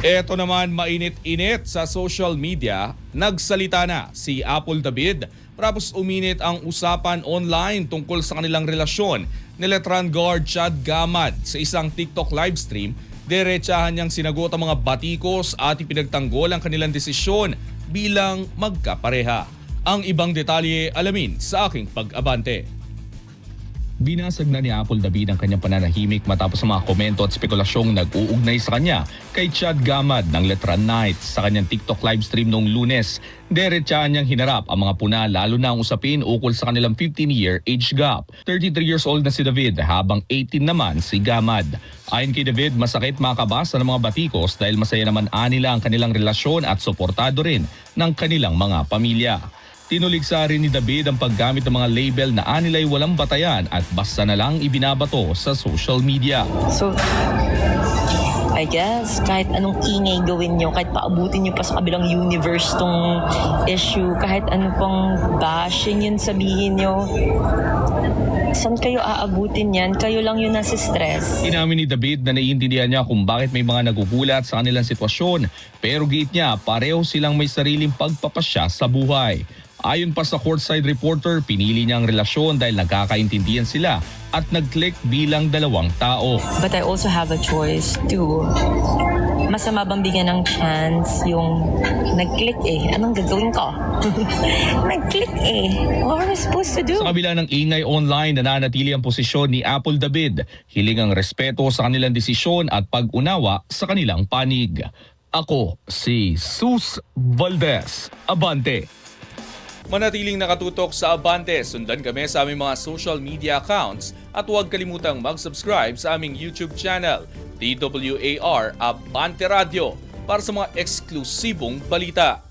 Eto naman mainit-init sa social media, nagsalita na si Apple David tapos uminit ang usapan online tungkol sa kanilang relasyon ni Letran guard Chad Gamad sa isang TikTok livestream. Diretsahan niyang sinagot ang mga batikos at ipinagtanggol ang kanilang desisyon bilang magkapareha. Ang ibang detalye alamin sa aking pag-abante. Binasag na ni Apple David ang kanyang pananahimik matapos ang mga komento at spekulasyong nag-uugnay sa kanya kay Chad Gamad ng Letran Nights sa kanyang TikTok livestream noong Lunes. Diretsahan niyang hinarap ang mga puna lalo na ang usapin ukol sa kanilang 15-year age gap. 33 years old na si David habang 18 naman si Gamad. Ayon kay David, masakit makabasa ng mga batikos dahil masaya naman nila ang kanilang relasyon at suportado rin ng kanilang mga pamilya. Tinuligsa rin ni David ang paggamit ng mga label na anilay walang batayan at basta na lang ibinabato sa social media. So, I guess kahit anong ingay gawin nyo, kahit paabutin nyo pa sa kabilang universe tong issue, kahit ano pang bashing yun sabihin nyo, saan kayo aabutin yan? Kayo lang yun nasa stress. Inamin ni David na naiintindihan niya kung bakit may mga nagugulat sa kanilang sitwasyon, pero giit niya pareho silang may sariling pagpapasya sa buhay. Ayon pa sa courtside reporter, pinili niya ang relasyon dahil nagkakaintindihan sila at nag-click bilang dalawang tao. But I also have a choice to masama bang bigyan ng chance yung nag-click Anong gagawin ko? Nag-click What am I supposed to do? Sa kabila ng ingay online, nananatili ang posisyon ni Apple David. Hiling ang respeto sa kanilang desisyon at pag-unawa sa kanilang panig. Ako si Sus Valdez. Abante! Manatiling nakatutok sa Abante, sundan kami sa aming mga social media accounts at huwag kalimutang mag-subscribe sa aming YouTube channel, DWAR Abante Radio, para sa mga eksklusibong balita.